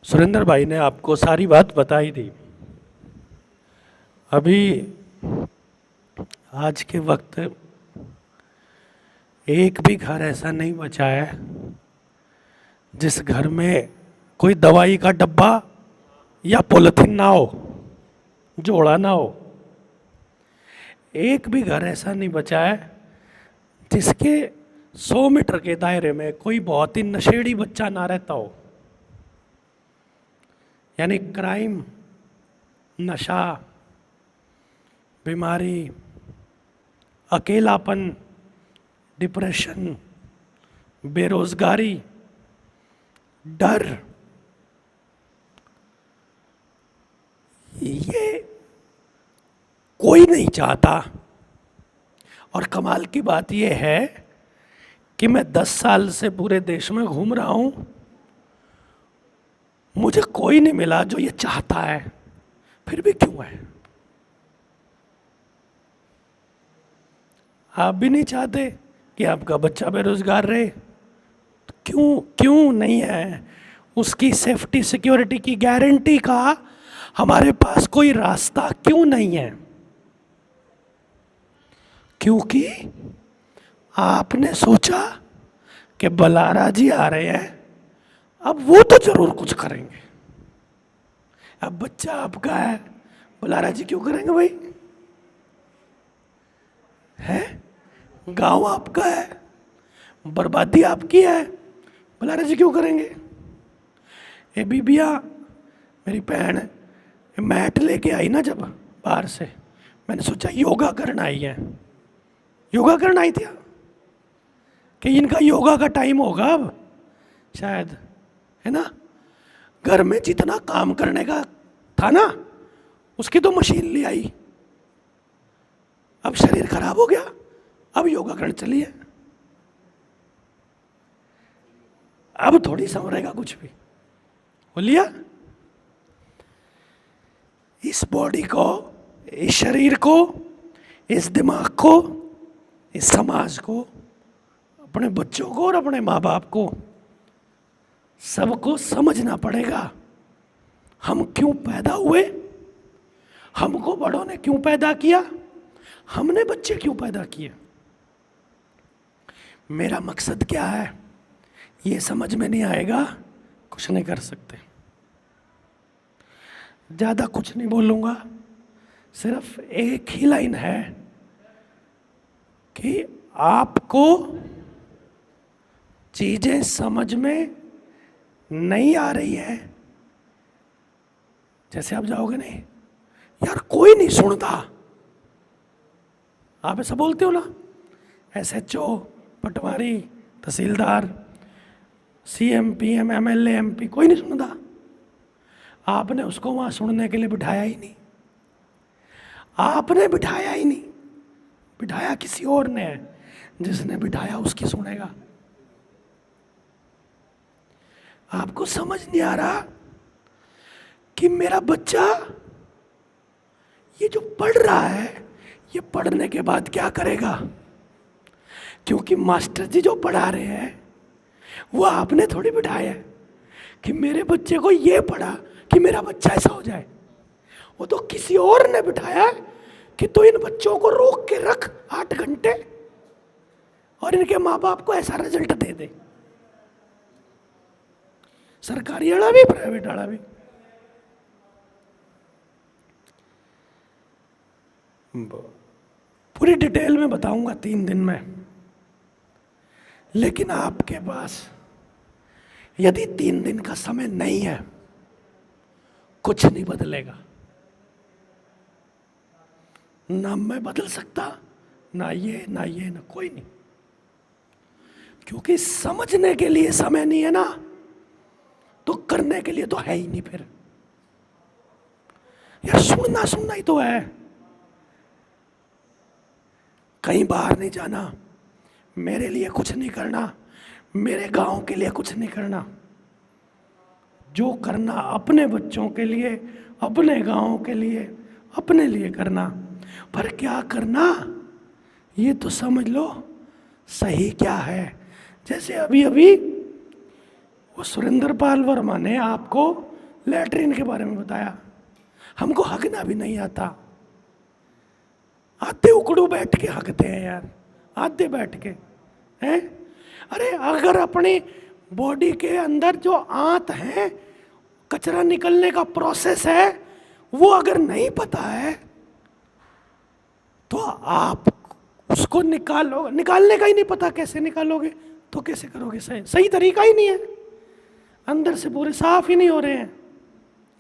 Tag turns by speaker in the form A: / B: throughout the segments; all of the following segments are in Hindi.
A: सुरेंद्र भाई ने आपको सारी बात बताई थी। अभी आज के वक्त एक भी घर ऐसा नहीं बचा है जिस घर में कोई दवाई का डब्बा या पॉलिथीन ना हो, जोड़ा ना हो। एक भी घर ऐसा नहीं बचा है जिसके 100 मीटर के दायरे में कोई बहुत ही नशेड़ी बच्चा ना रहता हो। यानी क्राइम, नशा, बीमारी, अकेलापन, डिप्रेशन, बेरोजगारी, डर, ये कोई नहीं चाहता। और कमाल की बात यह है कि मैं 10 साल से पूरे देश में घूम रहा हूं, मुझे कोई नहीं मिला जो ये चाहता है। फिर भी क्यों है? आप भी नहीं चाहते कि आपका बच्चा बेरोजगार रहे? तो क्यों नहीं है? उसकी सेफ्टी सिक्योरिटी की गारंटी का हमारे पास कोई रास्ता क्यों नहीं है? क्योंकि आपने सोचा कि बलारा जी आ रहे हैं, अब वो तो जरूर कुछ करेंगे। अब बच्चा आपका है, बलारा जी क्यों करेंगे भाई? है? गांव आपका है, बर्बादी आपकी है, बलारा जी क्यों करेंगे? ए बीबिया, मेरी बहन मैट लेके आई ना जब बाहर से, मैंने सोचा योगा करना आई है। योगा करना आई थी कि इनका योगा का टाइम होगा अब शायद, है ना? घर में जितना काम करने का था ना, उसकी तो मशीन ले आई। अब शरीर खराब हो गया, अब योगा करने चली है। अब थोड़ी संवरेगा कुछ भी। बोलिए, इस बॉडी को, इस शरीर को, इस दिमाग को, इस समाज को, अपने बच्चों को और अपने माँ बाप को, सबको समझना पड़ेगा हम क्यों पैदा हुए, हमको बड़ों ने क्यों पैदा किया, हमने बच्चे क्यों पैदा किए, मेरा मकसद क्या है। ये समझ में नहीं आएगा, कुछ नहीं कर सकते। ज़्यादा कुछ नहीं बोलूँगा, सिर्फ एक ही लाइन है कि आपको चीज़ें समझ में नहीं आ रही है। जैसे आप जाओगे नहीं, यार कोई नहीं सुनता, आप ऐसा बोलते हो ना, SHO, पटवारी, तहसीलदार, CM, PM, MLA, MP, कोई नहीं सुनता। आपने उसको वहां सुनने के लिए बिठाया ही नहीं, आपने बिठाया ही नहीं, बिठाया किसी और ने है, जिसने बिठाया उसकी सुनेगा। आपको समझ नहीं आ रहा कि मेरा बच्चा ये जो पढ़ रहा है, ये पढ़ने के बाद क्या करेगा? क्योंकि मास्टर जी जो पढ़ा रहे हैं वो आपने थोड़ी बिठाया है कि मेरे बच्चे को ये पढ़ा कि मेरा बच्चा ऐसा हो जाए। वो तो किसी और ने बिठाया कि तो इन बच्चों को रोक के रख 8 घंटे और इनके माँ बाप को ऐसा रिजल्ट दे दे। सरकारी वाला भी, प्राइवेट वाला भी। पूरी डिटेल में बताऊंगा 3 दिन में, लेकिन आपके पास यदि 3 दिन का समय नहीं है, कुछ नहीं बदलेगा। ना मैं बदल सकता, ना ये ना ये, ना कोई नहीं। क्योंकि समझने के लिए समय नहीं है ना, तो करने के लिए तो है ही नहीं। फिर यार सुनना ही तो है। कहीं बाहर नहीं जाना, मेरे लिए कुछ नहीं करना, मेरे गांव के लिए कुछ नहीं करना। जो करना अपने बच्चों के लिए, अपने गांव के लिए, अपने लिए करना। पर क्या करना, ये तो समझ लो सही क्या है। जैसे अभी अभी वो सुरेंद्र पाल वर्मा ने आपको लैट्रिन के बारे में बताया। हमको हगना भी नहीं आता, आधे उकड़ू बैठ के हगते हैं यार, आधे बैठ के हैं। अरे अगर अपनी बॉडी के अंदर जो आंत है, कचरा निकलने का प्रोसेस है, वो अगर नहीं पता है तो आप उसको निकालने का ही नहीं पता, कैसे निकालोगे? तो कैसे करोगे? सही तरीका ही नहीं है, अंदर से पूरे साफ ही नहीं हो रहे हैं,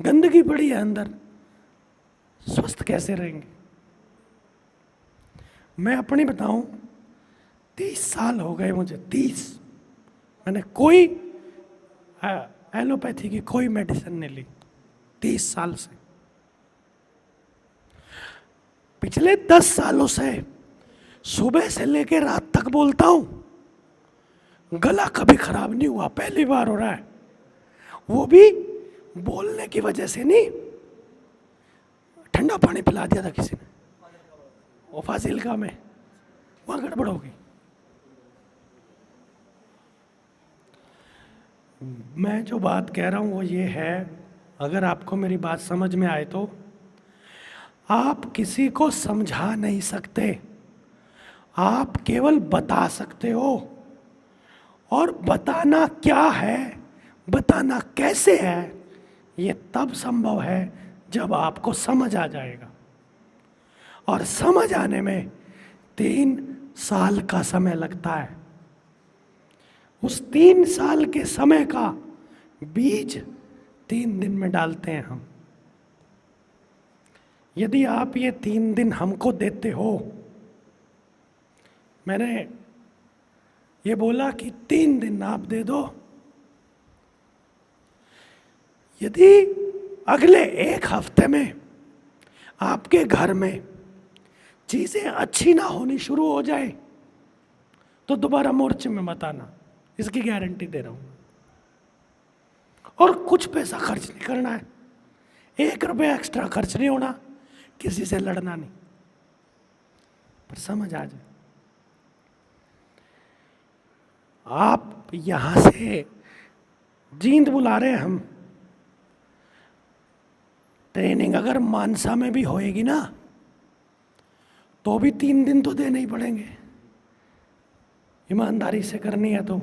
A: गंदगी पड़ी है अंदर, स्वस्थ कैसे रहेंगे? मैं अपनी बताऊं, 30 साल हो गए मुझे, 30। मैंने कोई एलोपैथी की कोई मेडिसिन नहीं ली 30 साल से। पिछले 10 सालों से सुबह से लेकर रात तक बोलता हूं, गला कभी खराब नहीं हुआ, पहली बार हो रहा है। वो भी बोलने की वजह से नहीं, ठंडा पानी पिला दिया था किसी ने, वो फाजिलका में, वहां गड़बड़ हो गई। मैं जो बात कह रहा हूं वो ये है, अगर आपको मेरी बात समझ में आए तो, आप किसी को समझा नहीं सकते, आप केवल बता सकते हो। और बताना क्या है, बताना कैसे है, ये तब संभव है जब आपको समझ आ जाएगा। और समझ आने में 3 साल का समय लगता है। उस 3 साल के समय का बीज 3 दिन में डालते हैं हम। यदि आप ये 3 दिन हमको देते हो, मैंने ये बोला कि 3 दिन आप दे दो, यदि अगले 1 हफ्ते में आपके घर में चीजें अच्छी ना होनी शुरू हो जाए तो दोबारा मोर्चे में मत आना, इसकी गारंटी दे रहा हूं। और कुछ पैसा खर्च नहीं करना है, 1 रुपया एक्स्ट्रा खर्च नहीं होना, किसी से लड़ना नहीं, पर समझ आ जाए। आप यहां से जींद बुला रहे हैं हम, ट्रेनिंग अगर मानसा में भी होएगी ना तो भी 3 दिन तो देने ही पड़ेंगे, ईमानदारी से करनी है तो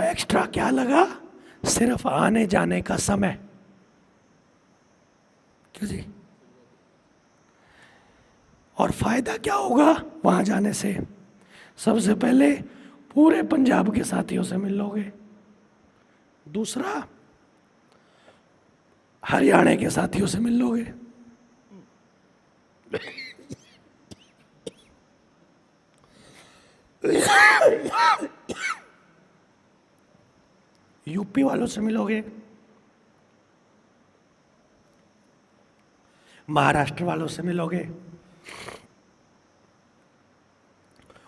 A: एक्स्ट्रा क्या लगा, सिर्फ आने जाने का समय। क्यों जी? और फायदा क्या होगा वहां जाने से? सबसे पहले पूरे पंजाब के साथियों से मिल लोगे, दूसरा हरियाणा के साथियों से मिल लोगे, यूपी वालों से मिलोगे, महाराष्ट्र वालों से मिलोगे।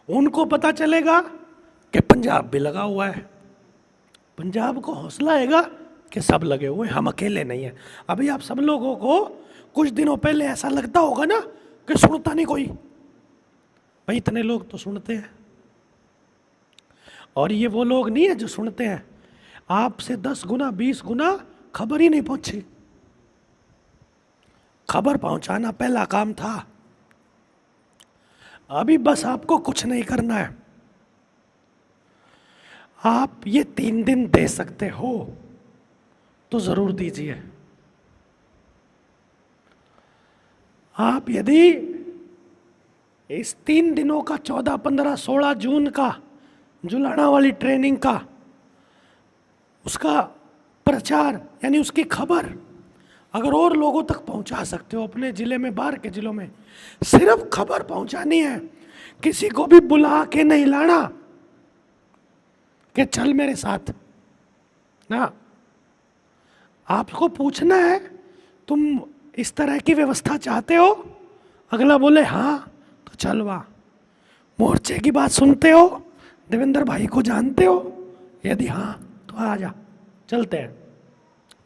A: उनको पता चलेगा कि पंजाब भी लगा हुआ है, पंजाब को हौसला आएगा कि सब लगे हुए, हम अकेले नहीं हैं। अभी आप सब लोगों को कुछ दिनों पहले ऐसा लगता होगा ना कि सुनता नहीं कोई, भाई इतने लोग तो सुनते हैं। और ये वो लोग नहीं है जो सुनते हैं, आपसे 10 गुना 20 गुना खबर ही नहीं पहुंची। खबर पहुंचाना पहला काम था, अभी बस आपको कुछ नहीं करना है। आप ये 3 दिन दे सकते हो तो जरूर दीजिए। आप यदि इस 3 दिनों का 14, 15, 16 जून का जुलाना वाली ट्रेनिंग का उसका प्रचार यानी उसकी खबर अगर और लोगों तक पहुंचा सकते हो, अपने जिले में, बाहर के जिलों में, सिर्फ खबर पहुंचानी है, किसी को भी बुला के नहीं लाना कि चल मेरे साथ ना। आपको पूछना है तुम इस तरह की व्यवस्था चाहते हो, अगला बोले हाँ तो चल वहाँ। मोर्चे की बात सुनते हो, देवेंद्र भाई को जानते हो, यदि हाँ तो आ जा, चलते हैं।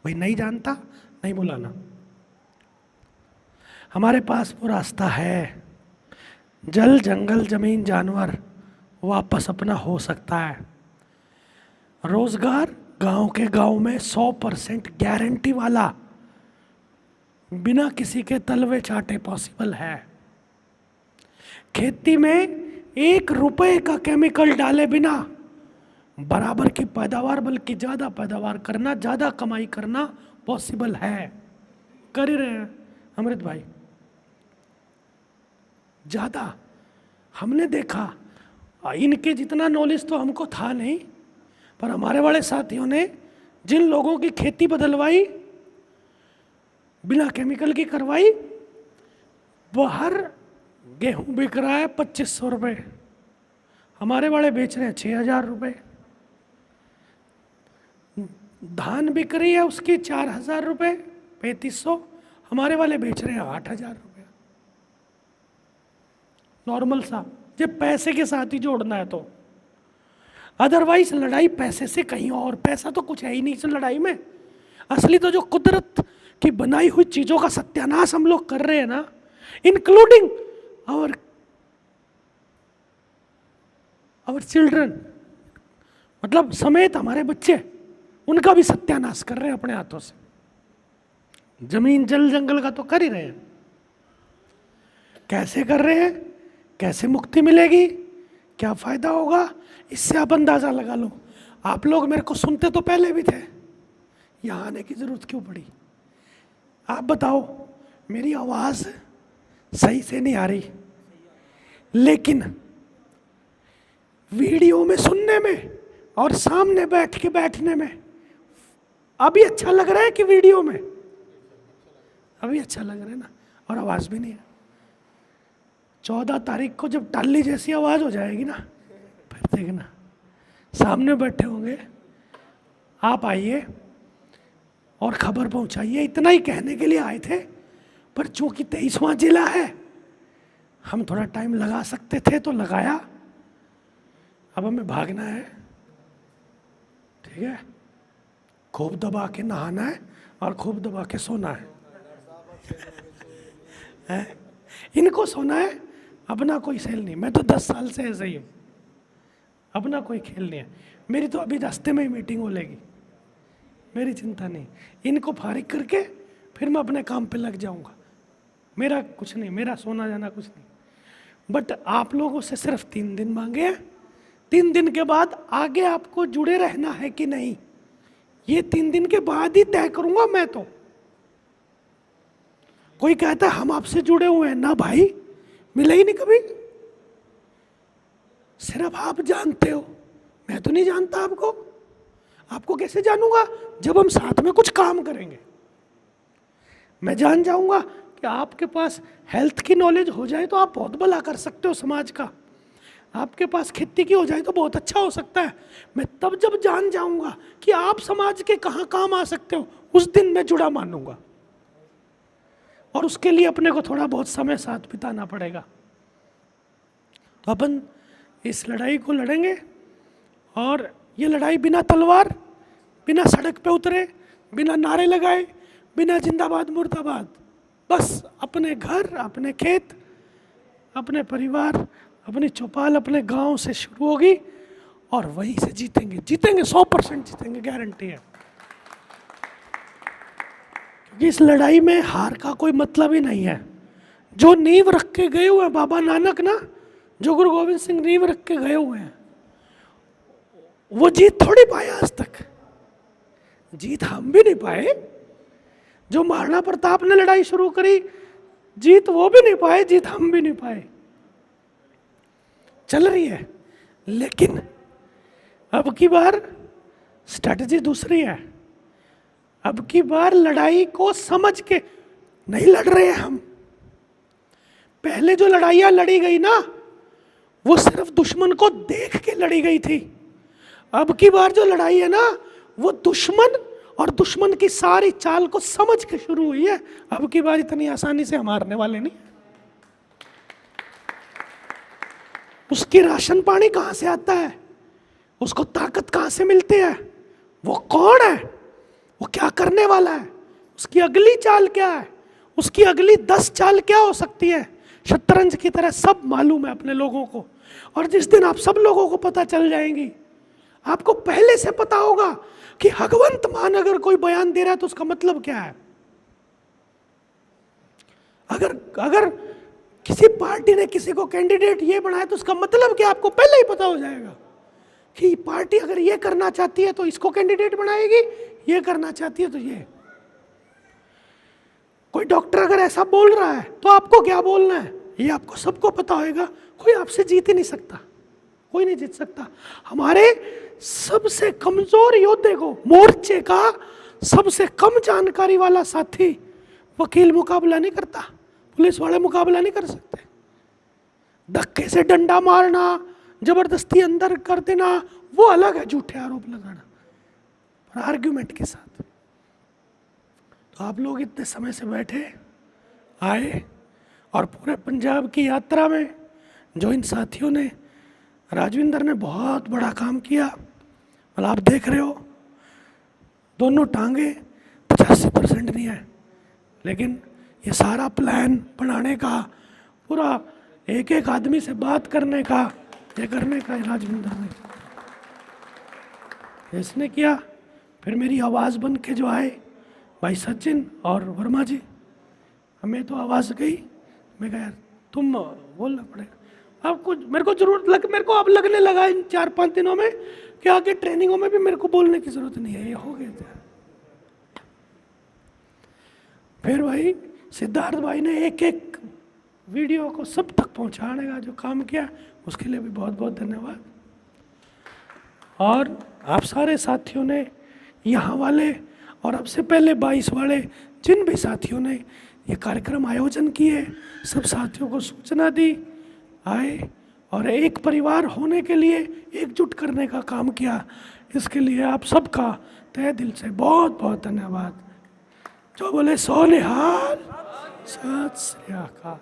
A: वही नहीं जानता, नहीं बुलाना। हमारे पास वो रास्ता है, जल जंगल जमीन जानवर वापस अपना हो सकता है। रोजगार गांव के गांव में 100% गारंटी वाला, बिना किसी के तलवे चाटे पॉसिबल है। खेती में 1 रुपए का केमिकल डाले बिना बराबर की पैदावार, बल्कि ज़्यादा पैदावार करना, ज़्यादा कमाई करना पॉसिबल है। कर ही रहे हैं अमृत भाई, ज़्यादा हमने देखा। इनके जितना नॉलेज तो हमको था नहीं, पर हमारे वाले साथियों ने जिन लोगों की खेती बदलवाई, बिना केमिकल की करवाई, बाहर गेहूं बिक रहा है 2500 रुपये, हमारे वाले बेच रहे हैं 6000 रुपये। धान बिक रही है उसकी 4000 रुपये, 3500, हमारे वाले बेच रहे हैं 8000 रुपये। नॉर्मल सा, जब पैसे के साथ ही जोड़ना है तो। अदरवाइज लड़ाई पैसे से कहीं और, पैसा तो कुछ है ही नहीं इस लड़ाई में। असली तो जो कुदरत की बनाई हुई चीज़ों का सत्यानाश हम लोग कर रहे हैं ना, इंक्लूडिंग आवर चिल्ड्रन, मतलब समेत हमारे बच्चे, उनका भी सत्यानाश कर रहे हैं अपने हाथों से। जमीन जल जंगल का तो कर ही रहे हैं। कैसे कर रहे हैं, कैसे मुक्ति मिलेगी, क्या फायदा होगा, इससे आप अंदाजा लगा लो। आप लोग मेरे को सुनते तो पहले भी थे, यहाँ आने की जरूरत क्यों पड़ी? आप बताओ, मेरी आवाज सही से नहीं आ रही, लेकिन वीडियो में सुनने में और सामने बैठ के बैठने में अभी अच्छा लग रहा है कि वीडियो में? अभी अच्छा लग रहा है ना, और आवाज भी नहीं है। 14 तारीख को जब टाली जैसी आवाज हो जाएगी ना, फिर देखना सामने बैठे होंगे। आप आइए और खबर पहुंचाइए, इतना ही कहने के लिए आए थे। पर चूंकि 23वां जिला है, हम थोड़ा टाइम लगा सकते थे तो लगाया। अब हमें भागना है, ठीक है? खूब दबा के नहाना है और खूब दबा के सोना है। इनको सोना है, अपना कोई खेल नहीं। मैं तो 10 साल से ऐसे ही हूँ, अपना कोई खेल नहीं है। मेरी तो अभी रास्ते में ही मीटिंग हो लेगी, मेरी चिंता नहीं। इनको फारिग करके फिर मैं अपने काम पे लग जाऊंगा। मेरा कुछ नहीं, मेरा सोना जाना कुछ नहीं। बट आप लोगों से सिर्फ 3 दिन मांगे हैं। 3 दिन के बाद आगे आपको जुड़े रहना है कि नहीं, ये 3 दिन के बाद ही तय करूंगा मैं तो। कोई कहता है हम आपसे जुड़े हुए हैं, ना भाई, मिले ही नहीं कभी। सिर्फ आप जानते हो, मैं तो नहीं जानता आपको। आपको कैसे जानूंगा? जब हम साथ में कुछ काम करेंगे। मैं जान जाऊंगा कि आपके पास हेल्थ की नॉलेज हो जाए तो आप बहुत भला कर सकते हो समाज का। आपके पास खेती की हो जाए तो बहुत अच्छा हो सकता है। मैं तब जब जान जाऊंगा कि आप समाज के कहाँ काम आ सकते हो, उस दिन मैं जुड़ा मानूंगा। और उसके लिए अपने को थोड़ा बहुत समय साथ बिताना पड़ेगा। तो अपन इस लड़ाई को लड़ेंगे, और ये लड़ाई बिना तलवार, बिना सड़क पे उतरे, बिना नारे लगाए, बिना जिंदाबाद मुर्दाबाद, बस अपने घर, अपने खेत, अपने परिवार, अपनी चौपाल, अपने गांव से शुरू होगी और वहीं से जीतेंगे। जीतेंगे, 100% जीतेंगे, गारंटी है। क्योंकि इस लड़ाई में हार का कोई मतलब ही नहीं है। जो नींव रख के गए हुए हैं बाबा नानक ना, जो गुरु गोविंद सिंह नींव रख के गए हुए हैं, वो जीत थोड़ी पाए आज तक। जीत हम भी नहीं पाए। जो महाराणा प्रताप ने लड़ाई शुरू करी, जीत वो भी नहीं पाए, जीत हम भी नहीं पाए। चल रही है, लेकिन अब की बार स्ट्रैटेजी दूसरी है। अब की बार लड़ाई को समझ के नहीं लड़ रहे हैं हम। पहले जो लड़ाइयां लड़ी गई ना, वो सिर्फ दुश्मन को देख के लड़ी गई थी। अब की बार जो लड़ाई है ना, वो दुश्मन और दुश्मन की सारी चाल को समझ के शुरू हुई है। अब की बार इतनी आसानी से हम हारने वाले नहीं। उसकी राशन पानी कहां से आता है, उसको ताकत कहां से मिलती है, वो कौन है, वो क्या करने वाला है, उसकी अगली चाल क्या है, उसकी अगली 10 चाल क्या हो सकती है। शतरंज की तरह सब मालूम है अपने लोगों को। और जिस दिन आप सब लोगों को पता चल जाएंगी, आपको पहले से पता होगा कि भगवंत मान अगर कोई बयान दे रहा है तो उसका मतलब क्या है? अगर किसी पार्टी ने किसी को कैंडिडेट ये बनाया तो उसका मतलब क्या, आपको पहले ही पता हो जाएगा कि पार्टी अगर ये करना चाहती है तो इसको कैंडिडेट बनाएगी, ये करना चाहती है तो ये। कोई डॉक्टर अगर ऐसा बोल रहा है तो आपको क्या बोलना है ये आपको सबको पता होगा। कोई आपसे जीत ही नहीं सकता, कोई नहीं जीत सकता। हमारे सबसे कमजोर योद्धे को, मोर्चे का सबसे कम जानकारी वाला साथी वकील मुकाबला नहीं करता, पुलिस वाले मुकाबला नहीं कर सकते। धक्के से डंडा मारना, जबरदस्ती अंदर कर देना वो अलग है, झूठे आरोप लगाना और आर्ग्यूमेंट के साथ। तो आप लोग इतने समय से बैठे आए और पूरे पंजाब की यात्रा में जो इन साथियों ने, राजविंदर ने बहुत बड़ा काम किया। मतलब आप देख रहे हो दोनों टांगे 85% नहीं है, लेकिन ये सारा प्लान बनाने का, पूरा एक एक आदमी से बात करने का, ये करने का राजविंदर ने इसने किया। फिर मेरी आवाज़ बन के जो आए भाई सचिन और वर्मा जी, हमें तो आवाज़ गई। मैं कहा यार तुम बोलना पड़ेगा, अब कुछ मेरे को जरूरत मेरे को अब लगने लगा इन 4-5 दिनों में कि आगे ट्रेनिंगों में भी मेरे को बोलने की ज़रूरत नहीं है, ये हो गए थे। फिर भाई सिद्धार्थ भाई ने एक एक वीडियो को सब तक पहुंचाने का जो काम किया, उसके लिए भी बहुत बहुत धन्यवाद। और आप सारे साथियों ने, यहाँ वाले और अब से पहले 22 वाले जिन भी साथियों ने ये कार्यक्रम आयोजन किए, सब साथियों को सूचना दी, आए और एक परिवार होने के लिए एकजुट करने का काम किया। इसके लिए आप सबका तहे दिल से बहुत बहुत धन्यवाद। जो बोले सो निहाल, सत श्री अकाल।